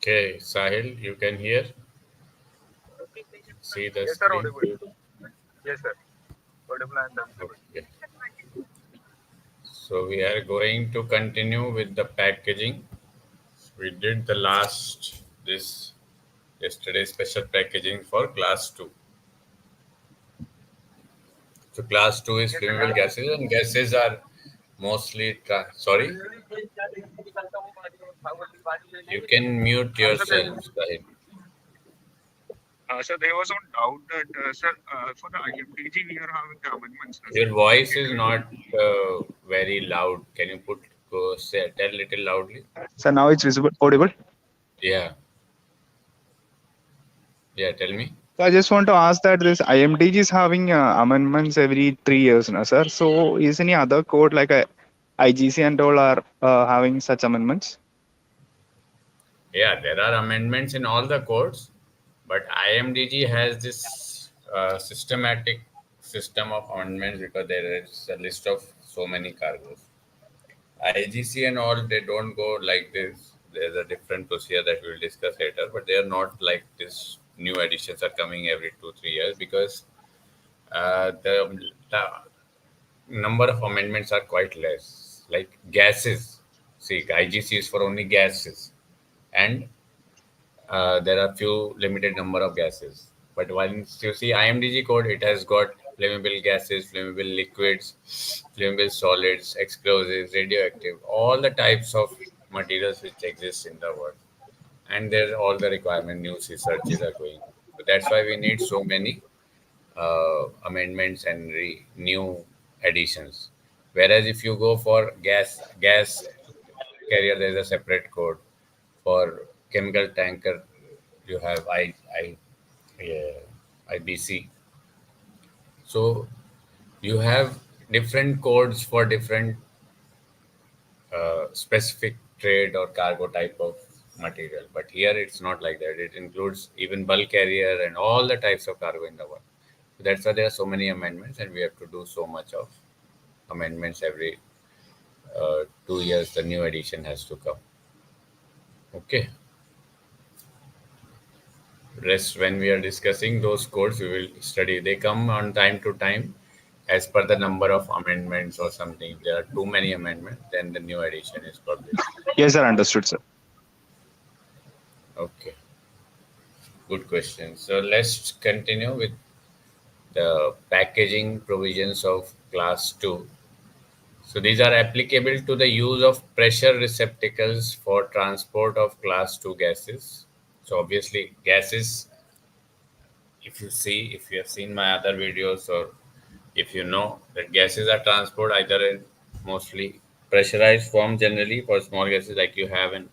Okay, Sahil, you can hear, see the Yes, sir, screen. audible. Yes, sir. Audible and visible. Okay. So we are going to continue with the packaging. We did the last this yesterday special packaging for class 2. So class 2 is Yes, sir. flammable gases, and gases are mostly sorry. You can mute Sir, there, yourself, Sahil. sir, there was one doubt that, sir, for the IMDG, we are having the amendments, sir. Your voice is not very loud. Can you say tell little loudly? So now it's visible, audible. Yeah, yeah. Tell me. So I just want to ask that this IMDG is having amendments every 3 years now, sir. So is any other code like a IGC and all are having such amendments? Yeah, there are amendments in all the codes, but IMDG has this systematic system of amendments because there is a list of so many cargoes. IGC and all, they don't go like this. There's a different procedure that we'll discuss later, but they are not like this. New editions are coming every 2 3 years because the number of amendments are quite less. Like gases, see, IGC is for only gases, and there are few limited number of gases. But once you see IMDG code, it has got flammable gases, flammable liquids, flammable solids, explosives, radioactive, all the types of materials which exist in the world. And there all the requirement new researches are going. So that's why we need so many amendments and new additions. Whereas if you go for gas carrier, there is a separate code. For chemical tanker, you have IBC. So you have different codes for different specific trade or cargo type of material. But here it's not like that. It includes even bulk carrier and all the types of cargo in the world. So that's why there are so many amendments, and we have to do so much of amendments every 2 years. The new edition has to come. Okay. Rest when we are discussing those codes, we will study. They come on time to time as per the number of amendments or something. If there are too many amendments, then the new edition is published. Yes, sir, understood, sir. Okay, good question. So let's continue with the packaging provisions of class 2. So these are applicable to the use of pressure receptacles for transport of class 2 gases. So obviously gases, if you have seen my other videos, or if you know that gases are transported either in mostly pressurized form, generally for small gases like you have an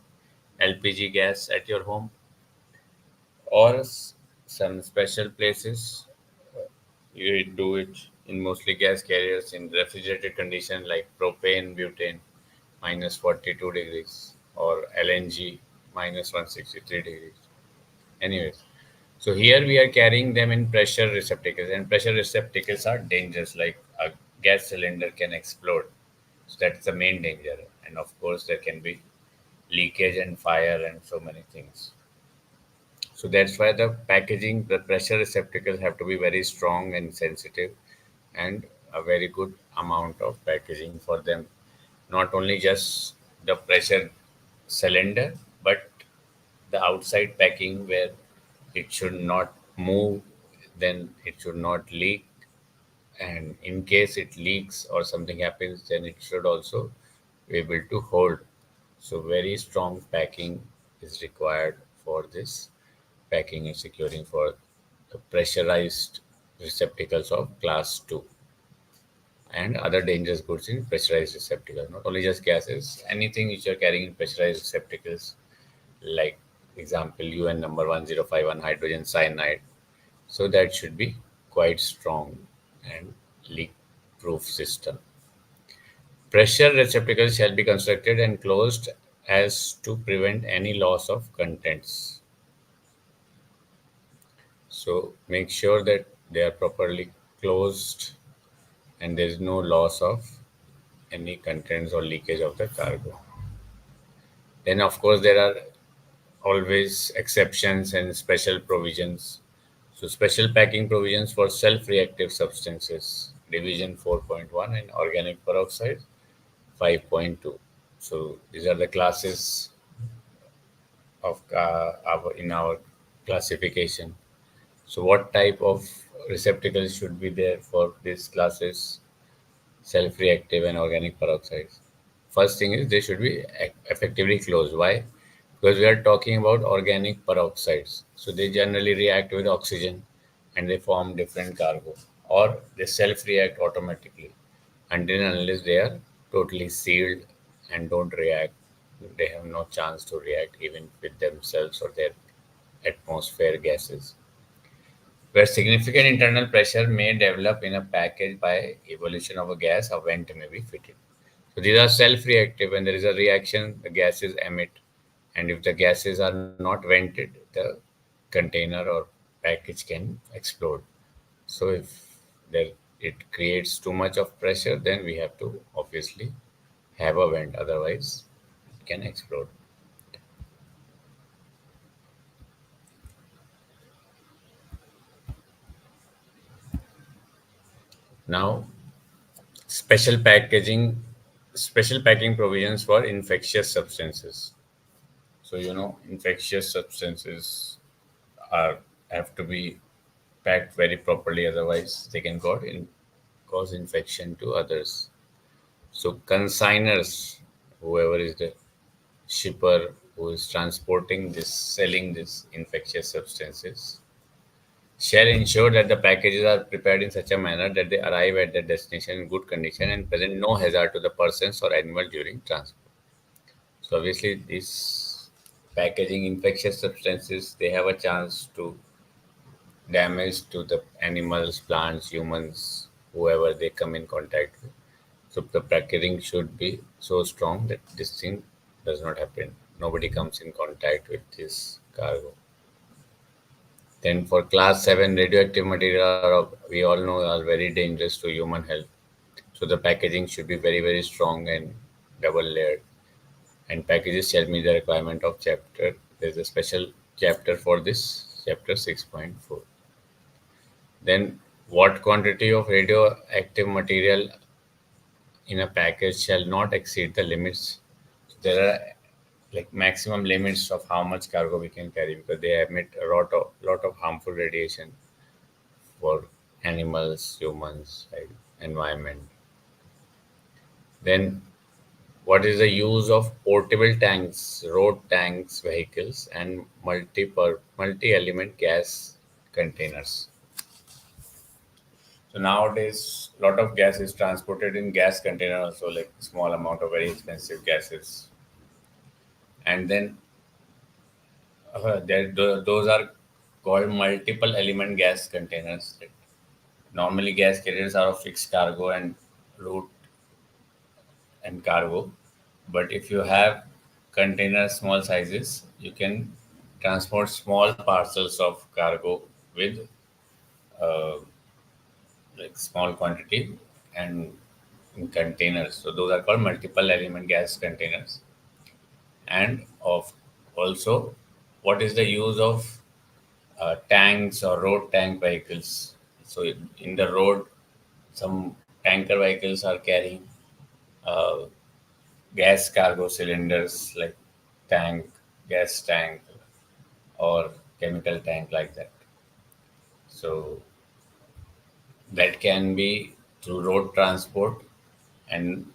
LPG gas at your home, or some special places you do it in mostly gas carriers in refrigerated condition like propane, butane minus 42 degrees, or LNG minus 163 degrees. Anyways, so here we are carrying them in pressure receptacles, and pressure receptacles are dangerous. Like a gas cylinder can explode, so that's the main danger. And of course, there can be leakage and fire and so many things. So that's why the packaging, the pressure receptacles have to be very strong and sensitive, and a very good amount of packaging for them. Not only just the pressure cylinder, but the outside packing where it should not move, then it should not leak, and in case it leaks or something happens, then it should also be able to hold. So very strong packing is required for this packing and securing for the pressurized receptacles of class 2 and other dangerous goods in pressurized receptacles. Not only just gases, anything which you're carrying in pressurized receptacles, like example UN number 1051 hydrogen cyanide. So that should be quite strong and leak proof system. Pressure receptacles shall be constructed and closed as to prevent any loss of contents. So make sure that they are properly closed and there is no loss of any contents or leakage of the cargo. Then, of course, there are always exceptions and special provisions. So, special packing provisions for self reactive substances, Division 4.1, and organic peroxide 5.2. So, these are the classes of in our classification. So, what type of receptacles should be there for these classes? Self-reactive and organic peroxides. First thing is they should be effectively closed. Why? Because we are talking about organic peroxides. So they generally react with oxygen and they form different cargo, or they self-react automatically until and unless they are totally sealed and don't react. They have no chance to react even with themselves or their atmosphere gases, where significant internal pressure may develop in a package by evolution of a gas, a vent may be fitted. So these are self-reactive. When there is a reaction, the gases emit, and if the gases are not vented, the container or package can explode. So if there it creates too much of pressure, then we have to obviously have a vent. Otherwise, it can explode. Now, special packaging, special packing provisions for infectious substances. So infectious substances are have to be packed very properly, otherwise they can cause infection to others. So consigners, whoever is the shipper who is transporting this, selling this infectious substances, shall ensure that the packages are prepared in such a manner that they arrive at their destination in good condition and present no hazard to the persons or animal during transport. So obviously, these packaging infectious substances, they have a chance to damage to the animals, plants, humans, whoever they come in contact with. So the packaging should be so strong that this thing does not happen. Nobody comes in contact with this cargo. Then for class 7 radioactive material we all know are very dangerous to human health. So the packaging should be very very strong and double layered. And packages shall meet the requirement of chapter. There's a special chapter for this, chapter 6.4. Then what quantity of radioactive material in a package shall not exceed the limits. So there are like maximum limits of how much cargo we can carry, because they emit a lot of harmful radiation for animals, humans, right, environment. Then what is the use of portable tanks, road tanks, vehicles, and multi-element gas containers? So nowadays, a lot of gas is transported in gas container also, like small amount of very expensive gases. And then those are called multiple element gas containers. Normally, gas carriers are of fixed cargo and route and cargo. But if you have containers small sizes, you can transport small parcels of cargo with uh, like small quantity and in containers. So those are called multiple element gas containers. And of also, what is the use of tanks or road tank vehicles? So in the road, some tanker vehicles are carrying uh, gas cargo cylinders like tank, gas tank, or chemical tank like that. So that can be through road transport. And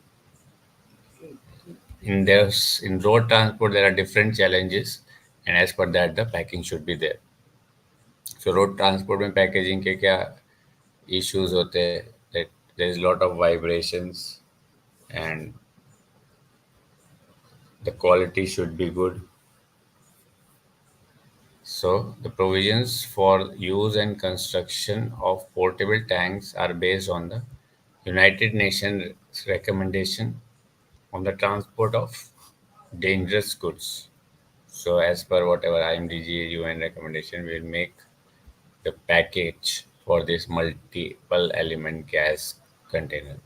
in road transport there are different challenges, and as per that the packing should be there. So road transport में packaging के क्या issues होते हैं, that there is a lot of vibrations, and the quality should be good. So the provisions for use and construction of portable tanks are based on the United Nations recommendation on the transport of dangerous goods. So as per whatever IMDG UN recommendation, we will make the package for this multiple element gas containers.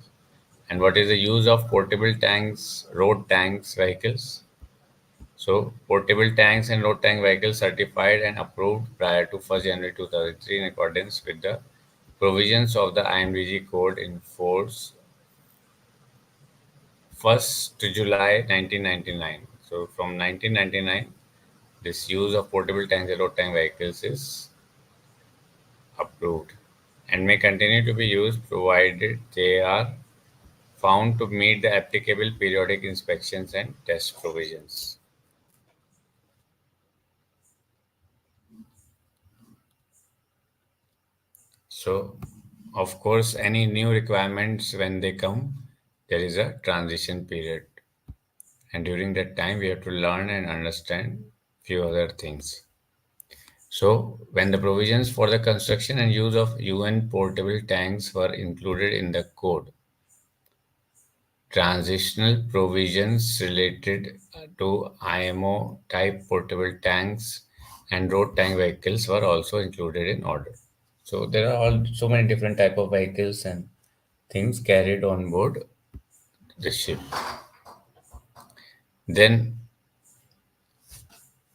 And what is the use of portable tanks, road tanks, vehicles? So, portable tanks and road tank vehicles certified and approved prior to 1st January 2003 in accordance with the provisions of the IMDG code in force 1st to July 1999. So, from 1999, this use of portable tanks and road tank vehicles is approved and may continue to be used provided they are found to meet the applicable periodic inspections and test provisions. So, of course, any new requirements when they come, there is a transition period, and during that time, we have to learn and understand few other things. So, when the provisions for the construction and use of UN portable tanks were included in the code, transitional provisions related to IMO type portable tanks and road tank vehicles were also included in order. So there are all so many different type of vehicles and things carried on board the ship. Then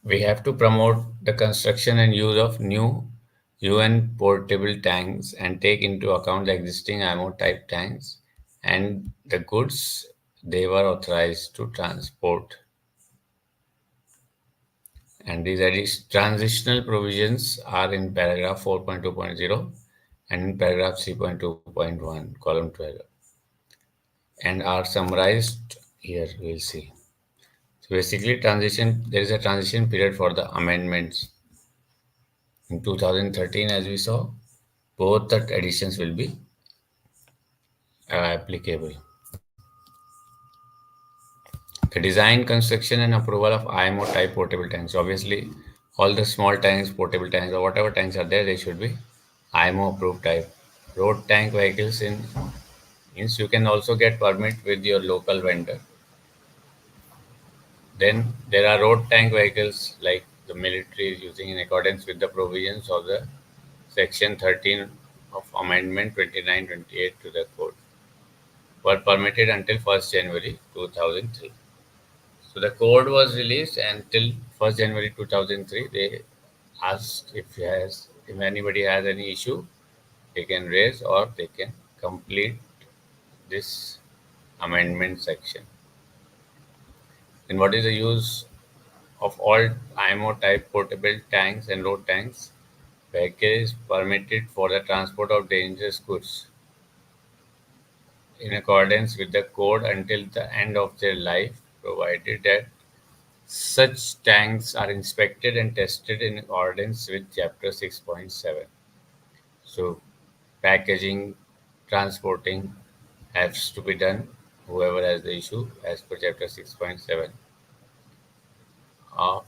we have to promote the construction and use of new UN portable tanks and take into account the existing IMO type tanks and the goods they were authorized to transport. And these transitional provisions are in paragraph 4.2.0 and in paragraph 3.2.1, column 12, and are summarized here. We'll see. So basically, transition there is a transition period for the amendments. In 2013, as we saw, both the additions will be applicable. The design, construction, and approval of IMO type portable tanks. Obviously, all the small tanks, portable tanks, or whatever tanks are there, they should be IMO approved type. Road tank vehicles in means you can also get permit with your local vendor. Then there are road tank vehicles like the military is using in accordance with the provisions of the Section 13 of Amendment 2928 to the code were permitted until 1st January 2003. So the code was released until 1st January 2003. They asked if anybody has any issue, they can raise or they can complete this amendment section. Then what is the use of all IMO type portable tanks and road tanks? Vehicle is permitted for the transport of dangerous goods in accordance with the code until the end of their life, provided that such tanks are inspected and tested in accordance with Chapter 6.7. So, packaging, transporting has to be done, whoever has the issue, as per Chapter 6.7 of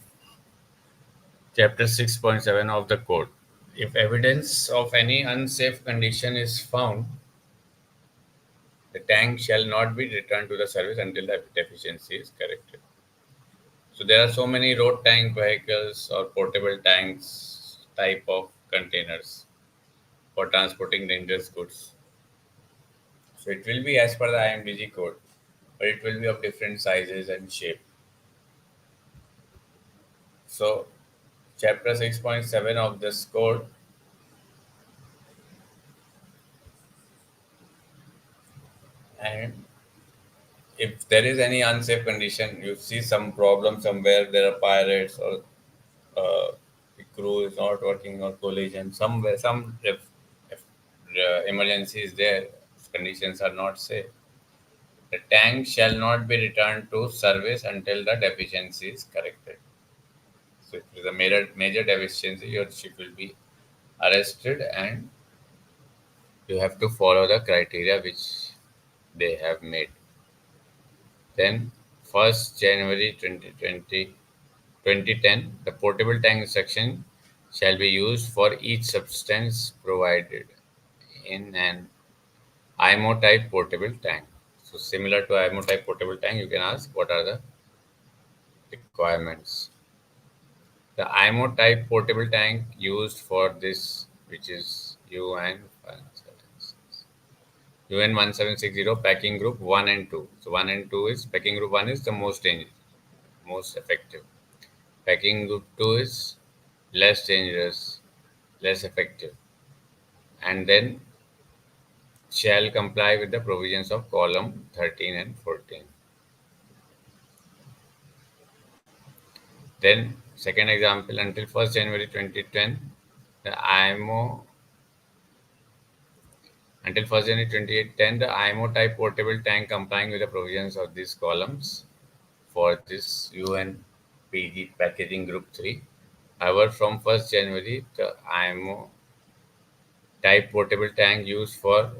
Chapter 6.7 of the Code. If evidence of any unsafe condition is found, the tank shall not be returned to the service until the deficiency is corrected. So there are so many road tank vehicles or portable tanks type of containers for transporting dangerous goods. So it will be as per the IMDG code, but it will be of different sizes and shape. So chapter 6.7 of this code, and if there is any unsafe condition, you see some problem somewhere, there are pirates or the crew is not working or collision somewhere, if emergency is there, conditions are not safe. The tank shall not be returned to service until the deficiency is corrected. So if it is a major deficiency, your ship will be arrested and you have to follow the criteria which they have made. Then 1st January 2010, the portable tank section shall be used for each substance provided in an IMO type portable tank. So similar to IMO type portable tank, you can ask what are the requirements. The IMO type portable tank used for this, which is UN 1760 packing group 1 and 2. So 1 and 2 is packing group 1 is the most dangerous, most effective. Packing group 2 is less dangerous, less effective, and then shall comply with the provisions of column 13 and 14. Then, second example, until 1st January 2010, the IMO until 1st January 2010, the IMO type portable tank complying with the provisions of these columns for this UNPG packaging group 3. However, from 1st January, the IMO type portable tank used for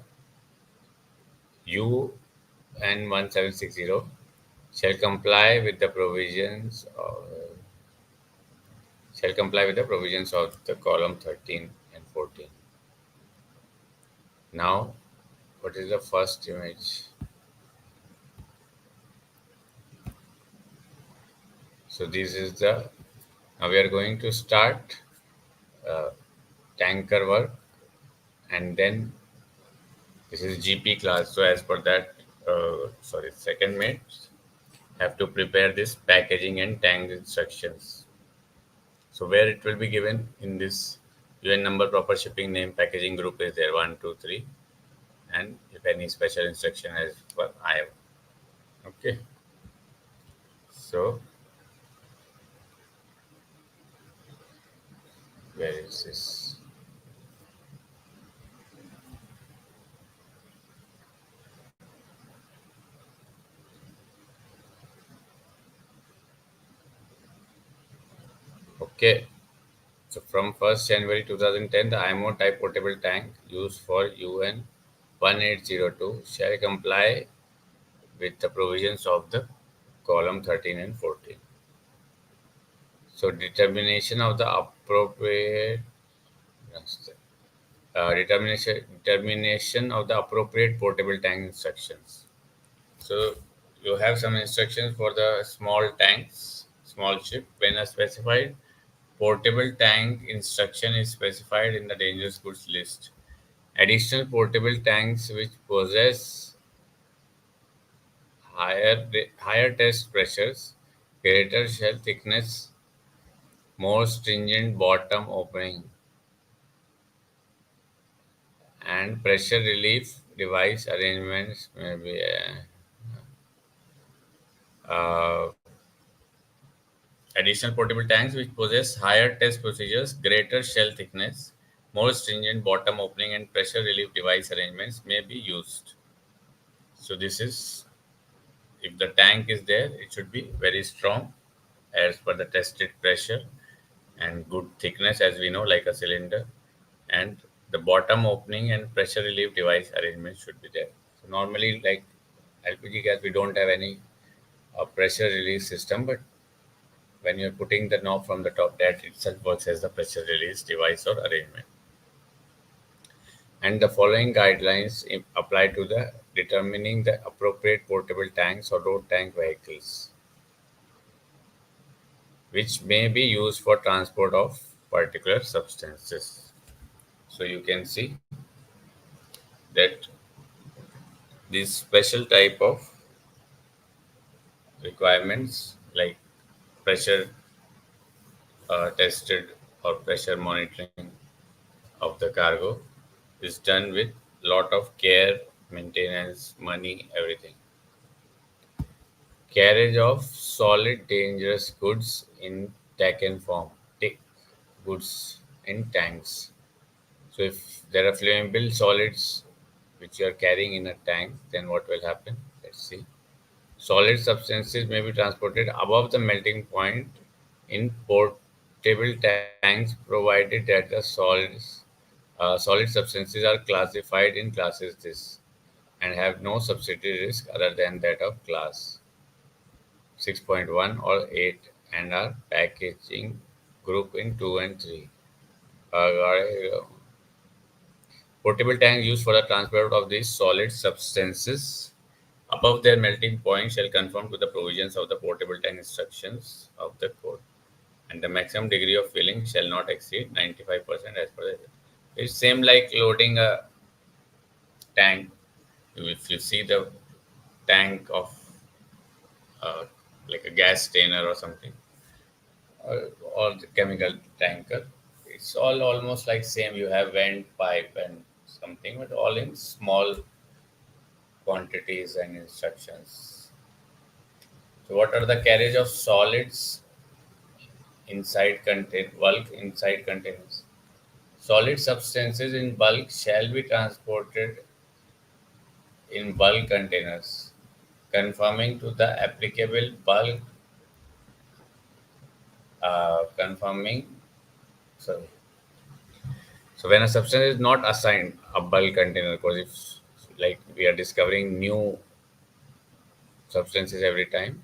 UN1760 shall comply with the provisions of the column 13 and 14. Now, what is the first image? So this is the now we are going to start uh, tanker work, and then this is GP class. So as per that, second mates have to prepare this packaging and tank instructions. So where it will be given in this UN number, proper shipping name, packaging group is there 1, 2, 3, and if any special instruction as per I. Okay. So where is this? Okay. So from 1st January 2010, the IMO type portable tank used for UN 1802 shall comply with the provisions of the column 13 and 14. So determination of the appropriate portable tank instructions. So you have some instructions for the small tanks, small ship. When a specified portable tank instruction is specified in the dangerous goods list, additional portable tanks which possess higher test pressures, greater shell thickness, more stringent bottom opening, and pressure relief device arrangements may be additional portable tanks which possess higher test procedures, greater shell thickness, more stringent bottom opening, and pressure relief device arrangements may be used. So this is, if the tank is there, it should be very strong as per the tested pressure and good thickness, as we know, like a cylinder, and the bottom opening and pressure relief device arrangement should be there. So normally, like LPG gas, we don't have any pressure release system, but when you're putting the knob from the top, that itself works as the pressure release device or arrangement. And the following guidelines apply to the determining the appropriate portable tanks or road tank vehicles, which may be used for transport of particular substances. So you can see that these special type of requirements like pressure tested or pressure monitoring of the cargo is done with lot of care, maintenance, money, everything. Carriage of solid dangerous goods in taken form, take goods in tanks. So if there are flammable solids which you are carrying in a tank, then what will happen? Let's see. Solid substances may be transported above the melting point in portable tanks, provided that the solid substances are classified in classes this and have no subsidiary risk other than that of class 6.1 or 8 and are packaging group in 2 and 3. Uh, Portable tanks used for the transport of these solid substances above their melting point shall conform to the provisions of the portable tank instructions of the code, and the maximum degree of filling shall not exceed 95% as per the. It's same like loading a tank. If you see the tank of like a gas tanner or something, or the chemical tanker. It's all almost like same. You have vent, pipe, and something, but all in small quantities and instructions. So, what are the carriage of solids inside contain bulk inside containers? Solid substances in bulk shall be transported in bulk containers, conforming to the applicable bulk, conforming. Sorry. So when a substance is not assigned a bulk container, because if like we are discovering new substances every time,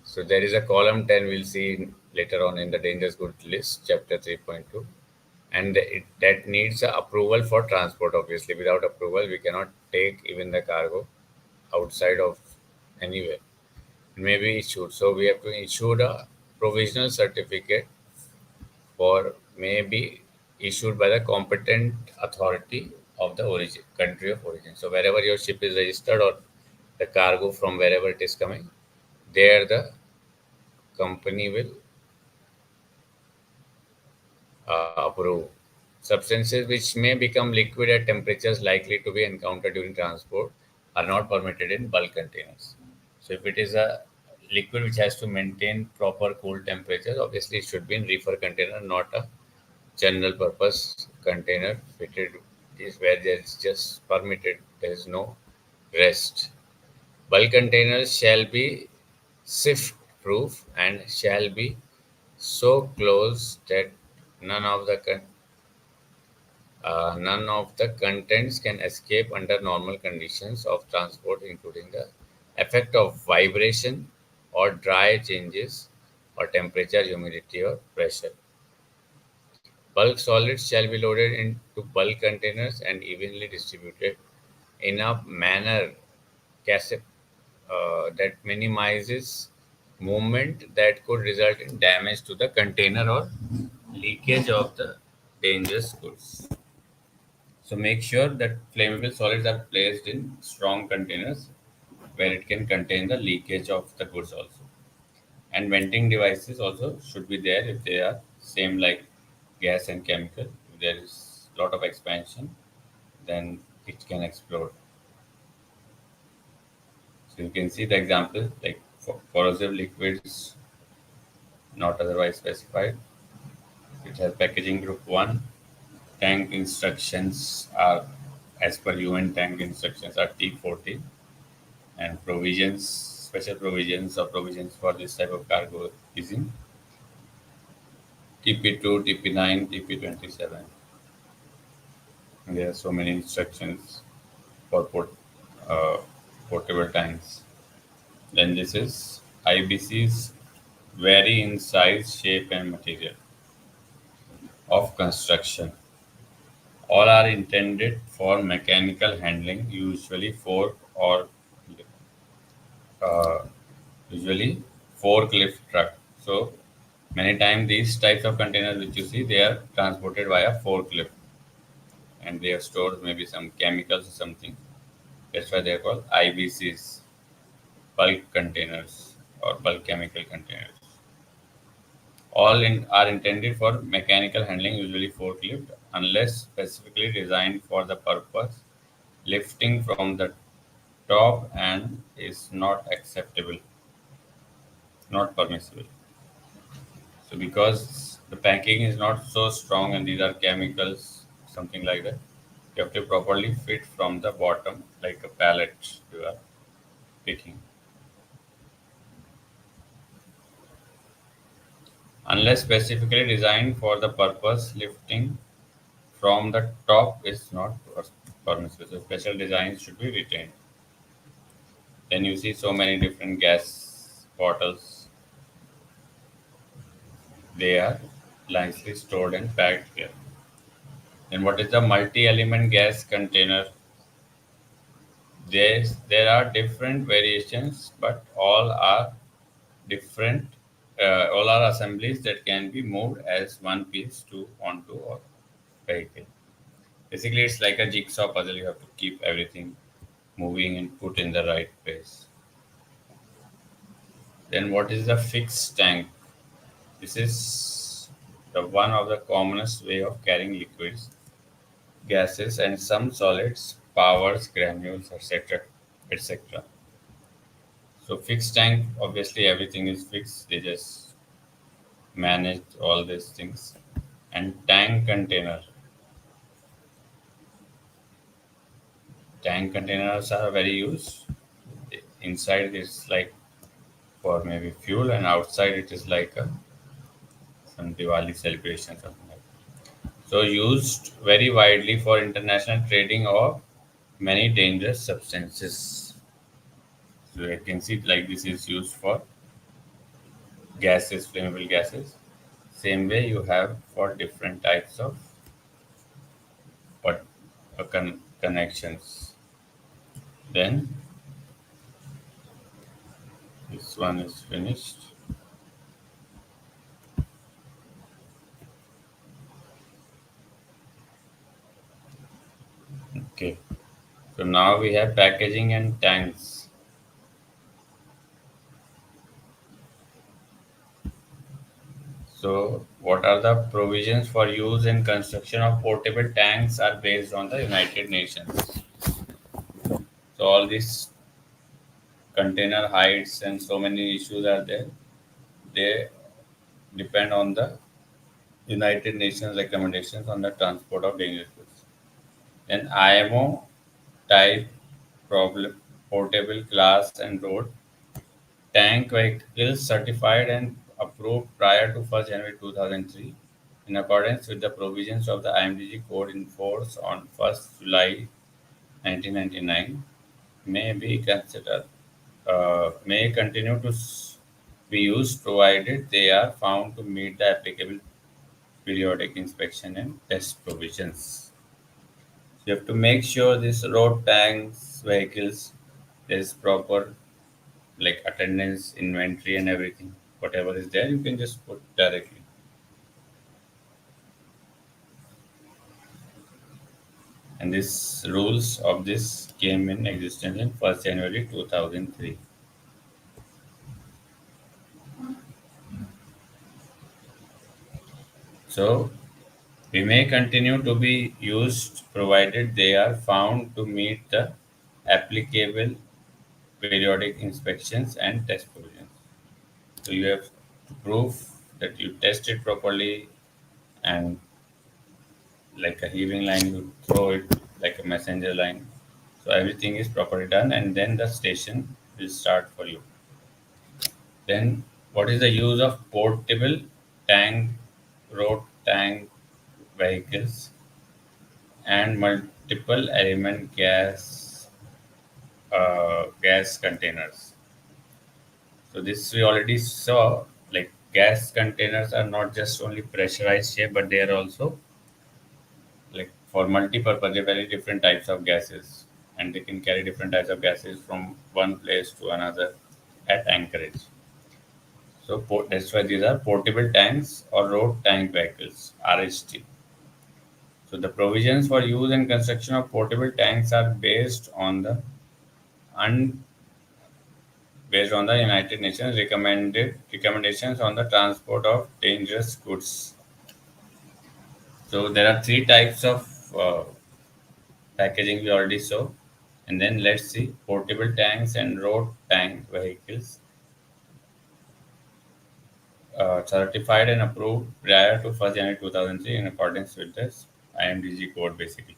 so there is a column 10 we'll see later on in the dangerous goods list, chapter 3.2, and that needs a approval for transport. Obviously, without approval, we cannot take even the cargo outside of anywhere. Maybe issued. So we have to issue a provisional certificate for may be issued by the competent authority of the origin country of origin. So wherever your ship is registered or the cargo from wherever it is coming, there the company will approve. Substances which may become liquid at temperatures likely to be encountered during transport are not permitted in bulk containers. So if it is a liquid which has to maintain proper cool temperatures, obviously it should be in reefer container, not a general purpose container fitted is where there is just permitted, there is no rest. Bulk containers shall be sift proof and shall be so closed that none of the none of the contents can escape under normal conditions of transport, including the effect of vibration or dry changes or temperature, humidity, or pressure. Bulk solids shall be loaded into bulk containers and evenly distributed in a manner case- that minimizes movement that could result in damage to the container or leakage of the dangerous goods. So make sure that flammable solids are placed in strong containers where it can contain the leakage of the goods also. And venting devices also should be there if they are same like gas and chemical. If there is a lot of expansion, then it can explode. So you can see the example like for corrosive liquids not otherwise specified. It has packaging group 1. Tank instructions are as per UN tank instructions are T14, and provisions, special provisions or provisions for this type of cargo is in TP2, TP9, TP27. There are so many instructions for uh, portable tanks. Then this is IBCs vary in size, shape, and material of construction. All are intended for mechanical handling, uh, usually forklift truck. So many times these types of containers which you see they are transported via forklift and they are stored maybe some chemicals or something. That's why they are called IBCs, bulk containers or bulk chemical containers. Are intended for mechanical handling, usually forklift, unless specifically designed for the purpose. Lifting from the top and is not acceptable, not permissible. So because the packing is not so strong and these are chemicals, something like that, you have to properly fit from the bottom like a pallet you are picking. Unless specifically designed for the purpose, lifting from the top is not permissible. So special designs should be retained. Then you see so many different gas bottles. They are nicely stored and packed here. Then what is the multi-element gas container? There are different variations, but different. All are assemblies that can be moved as one piece to onto a vehicle. Basically, it's like a jigsaw puzzle. You have to keep everything moving and put in the right place. Then what is the fixed tank? This is the one of the commonest way of carrying liquids, gases, and some solids, powers, granules, etc., etc. So fixed tank, obviously everything is fixed. They just manage all these things. And tank container. Tank containers are very used. Inside it's like for maybe fuel, and outside it is like some Diwali celebration, something like that. So used very widely for international trading of many dangerous substances. So you can see like this is used for gases, flammable gases. Same way you have for different types of what connections. Then this one is finished. Okay. So now we have packaging and tanks. So what are the provisions for use in construction of portable tanks are based on the United Nations. So all these container heights and so many issues are there. They depend on the United Nations recommendations on the transport of dangerous goods. Then IMO type problem portable class and road tank vehicles certified and approved prior to 1st January 2003 in accordance with the provisions of the IMDG code in force on 1st July 1999 may be considered may continue to be used provided they are found to meet the applicable periodic inspection and test provisions. So you have to make sure this road tanks vehicles there is proper like attendance, inventory, and everything. Whatever is there, you can just put directly. And this rules of this came in existence in 1st January 2003. So we may continue to be used provided they are found to meet the applicable periodic inspections and test provisions. So you have to prove that you test it properly, and like a heaving line, you throw it like a messenger line. So everything is properly done, and then the station will start for you. Then, what is the use of portable tank, road tank vehicles, and multiple element gas containers? So this we already saw. Like gas containers are not just only pressurized shape, but they are also like for multi-purpose, they're very different types of gases, and they can carry different types of gases from one place to another at anchorage. So that's why these are portable tanks or road tank vehicles, RHT. So the provisions for use and construction of portable tanks are un, based on the United Nations recommended recommendations on the transport of dangerous goods. So there are three types of packaging we already saw. And then let's see portable tanks and road tank vehicles certified and approved prior to 1st January 2003 in accordance with this IMDG code basically.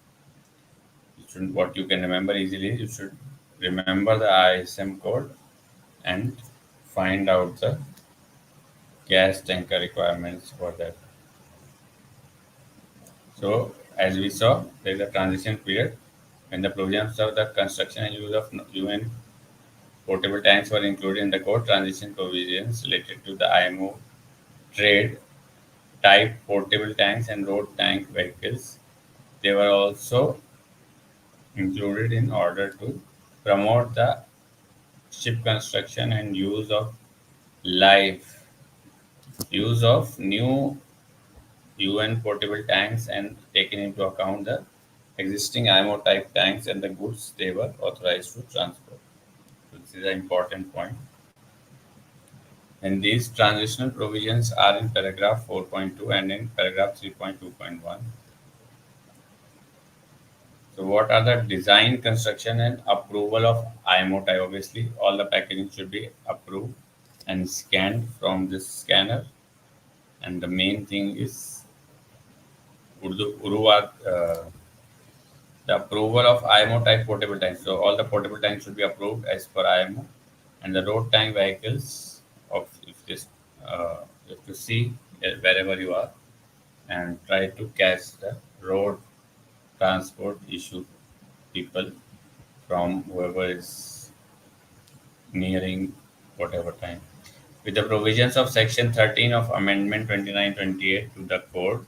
What you can remember easily, you should remember the ISM code and find out the gas tanker requirements for that. So as we saw, there is a transition period when the provisions of the construction and use of UN portable tanks were included in the code. Transition provisions related to the IMO trade type portable tanks and road tank vehicles. They were also included in order to promote the ship construction and live use of new UN portable tanks and taking into account the existing IMO type tanks and the goods they were authorized to transport. So this is an important point. And these transitional provisions are in paragraph 4.2 and in paragraph 3.2.1. So what are the design, construction and approval of IMO type? Obviously, all the packaging should be approved and scanned from this scanner. And the main thing is Uruwa, the approval of IMO type portable tanks. So all the portable tanks should be approved as per IMO. And the road tank vehicles of if this you have to see wherever you are and try to catch the road transport issue people from whoever is nearing whatever time. With the provisions of Section 13 of Amendment 2928 to the Code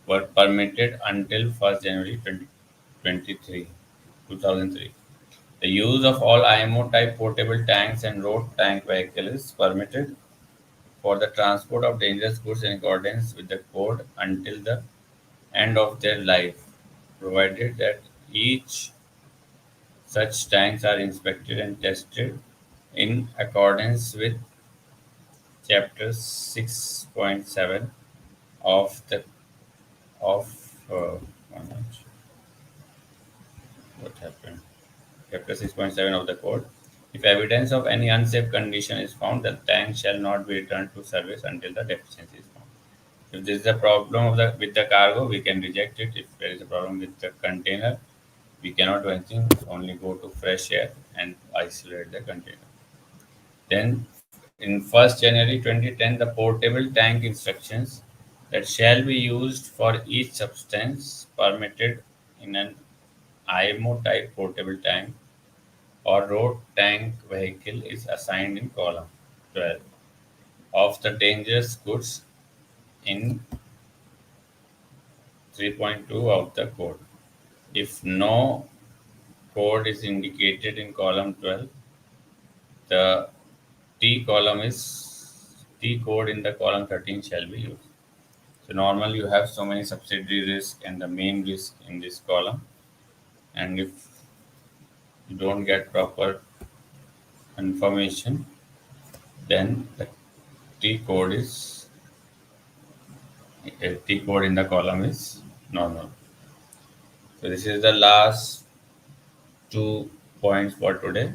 were permitted until 1st January 2023, 2003. The use of all IMO type portable tanks and road tank vehicles is permitted for the transport of dangerous goods in accordance with the code until the end of their life, provided that each such tanks are inspected and tested in accordance with Chapter 6.7 of the of one minute, what happened? Chapter 6.7 of the code. If evidence of any unsafe condition is found, the tank shall not be returned to service until the deficiency is found. If there is a problem of with the cargo, we can reject it. If there is a problem with the container, we cannot do anything. Only go to fresh air and isolate the container. Then, in 1st January 2010, the portable tank instructions that shall be used for each substance permitted in an IMO type portable tank or road tank vehicle is assigned in column 12 of the dangerous goods in 3.2 of the code. If no code is indicated in column 12, the T code in the column 13 shall be used. So normally you have so many subsidiary risk and the main risk in this column, and if you don't get proper information, then the T code is T code in the column is normal. So this is the last 2 points for today.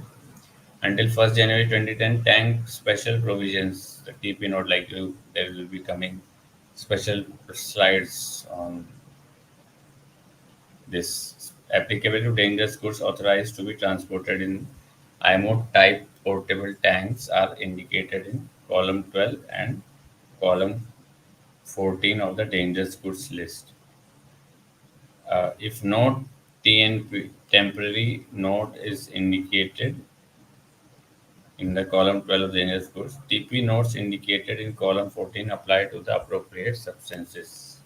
Until 1st January 2010, tank special provisions, the TP note, like you, there will be coming special slides on this applicable to dangerous goods authorized to be transported in IMO type portable tanks are indicated in column 12 and column 14 of the dangerous goods list. If no TNP temporary note is indicated in the column 12 of dangerous goods, TP notes indicated in column 14 apply to the appropriate substances.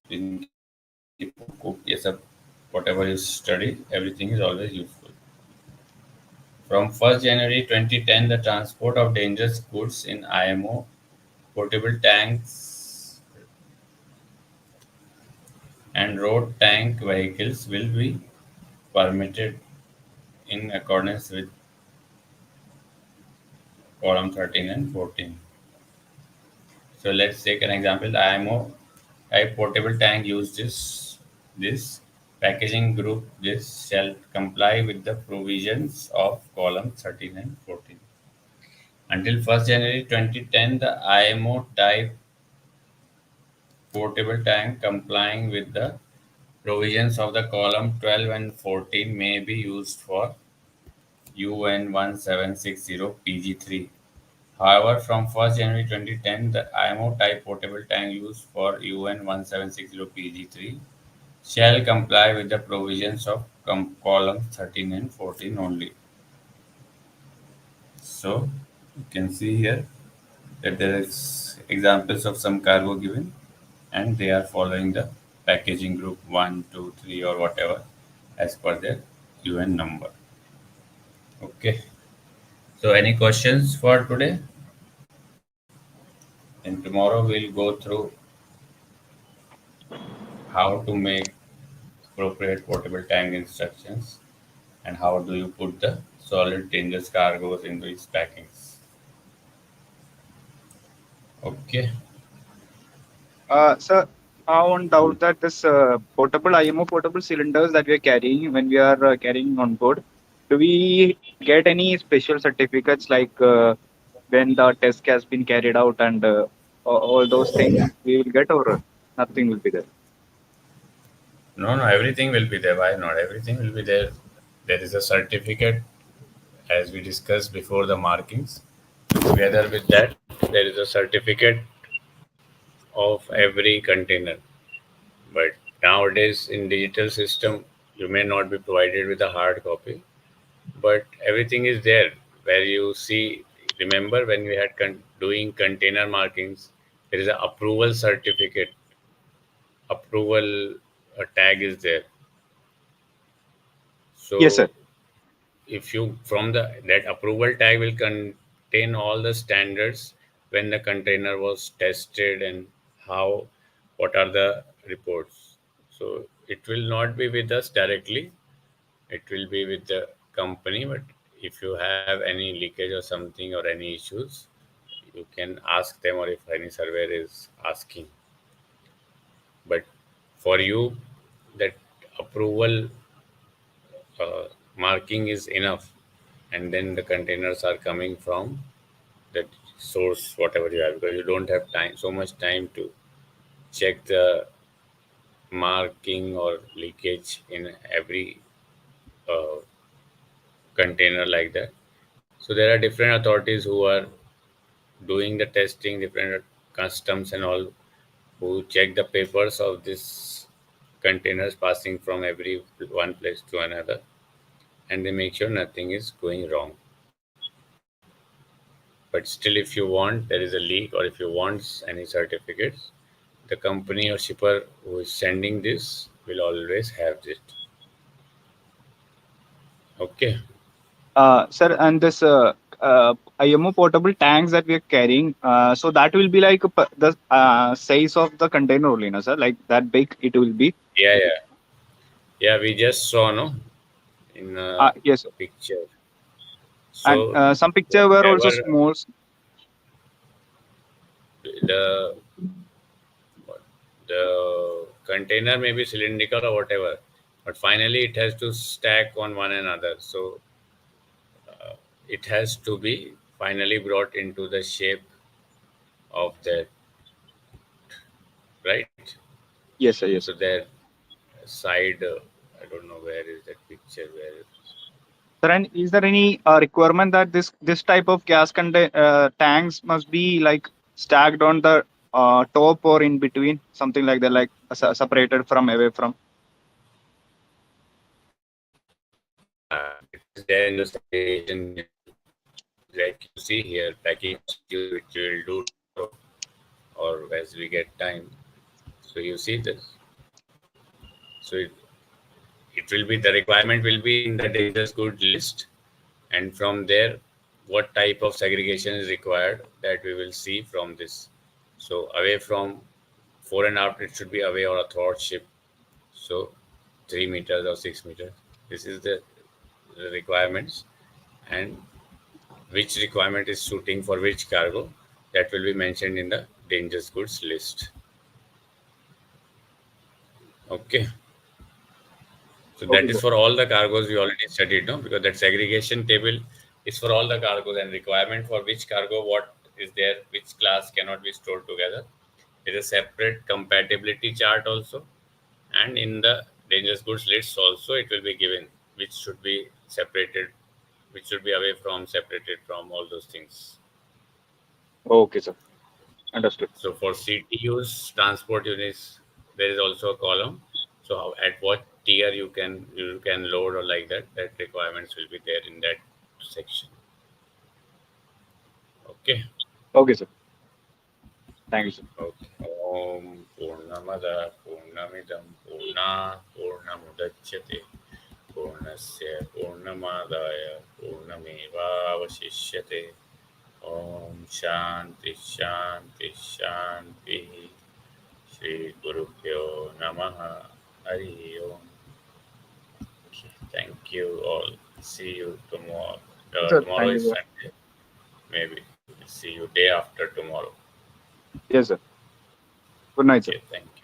In case of cook, yes, whatever you study, everything is always useful. From 1st January 2010, the transport of dangerous goods in IMO portable tanks and road tank vehicles will be permitted in accordance with column 13 and 14. So let's take an example. The IMO type portable tank used this packaging group this shall comply with the provisions of column 13 and 14. Until 1st January 2010, the IMO type portable tank complying with the provisions of the column 12 and 14 may be used for UN 1760 PG3. However, from 1st January 2010, the IMO type portable tank used for UN 1760 PG3 shall comply with the provisions of column 13 and 14 only. So, you can see here that there is examples of some cargo given and they are following the packaging group 1, 2, 3 or whatever as per their UN number. Okay. So, any questions for today? And tomorrow we'll go through how to make appropriate portable tank instructions and how do you put the solid dangerous cargoes into its packings. Okay. Sir, I won't doubt that this portable IMO portable cylinders that we are carrying when we are carrying on board, do we get any special certificates like when the test has been carried out and all those things we will get, or nothing will be there? No, no, everything will be there. Why not? Everything will be there. There is a certificate, as we discussed before, the markings. Together with that, there is a certificate of every container. But nowadays, in digital system, you may not be provided with a hard copy, but everything is there. Where you see, remember when we had doing container markings, there is an approval certificate, approval tag is there. Yes, sir. So if you from the that approval tag will contain all the standards when the container was tested and how what are the reports. So it will not be with us directly, it will be with the company, but if you have any leakage or something or any issues, you can ask them, or if any surveyor is asking. But for you, that approval marking is enough, and then the containers are coming from that source whatever you have, because you don't have time so much time to check the marking or leakage in every uh, container like that. So there are different authorities who are doing the testing, different customs and all, who check the papers of this containers passing from every one place to another, and they make sure nothing is going wrong. But still, if you want, there is a leak, or if you want any certificates, the company or shipper who is sending this will always have it. Okay. Sir, and this IMO portable tanks that we are carrying, so that will be like the size of the container only, no, sir? Like that big it will be. Yeah, yeah, yeah. We just saw no in a Yes, sir. picture. And So some picture were also whatever small. the the container may be cylindrical or whatever, but finally it has to stack on one another. So it has to be finally brought into the shape of that, right? Yes, sir. So Yes. that side, I don't know where is that picture where. Sir, and is there any requirement that this type of tanks must be like stacked on the top or in between, something like that, like separated from away from? Yeah, it is there in the segregation table. Like you see here, packing procedure, which we will do tomorrow or as we get time. So you see this. So it will be the requirement will be in the dangerous good list, and from there, what type of segregation is required that we will see from this. So away from fore and aft, it should be away or athwart ship. So 3 meters or 6 meters. This is the requirements, and which requirement is suiting for which cargo, that will be mentioned in the dangerous goods list. Okay, so that Okay, is sir. for all the cargoes we already studied, no? Because that segregation table is for all the cargoes, and requirement for which cargo what is there, which class cannot be stored together. There is a separate compatibility chart also, and in the dangerous goods list also it will be given which should be separated, which should be away from, separated from, all those things. Okay, sir. Understood. So for CTUs, transport units, there is also a column. So at what tier you can load or like that. That requirements will be there in that section. Okay. Okay, sir. Thank you, sir. Okay. Om Purnamada Purnamidam Purna Purnamudachyate Purnasya Purnamadaya Purnamevavashishyate. Om Shanti Shanti Shanti. Shri Gurubhyo Namaha. Hari Om. Okay, thank you all. See you tomorrow. Sir, Tomorrow thank is you. Sunday. Maybe see you day after tomorrow. Yes, sir. Good night, sir. Okay, thank you.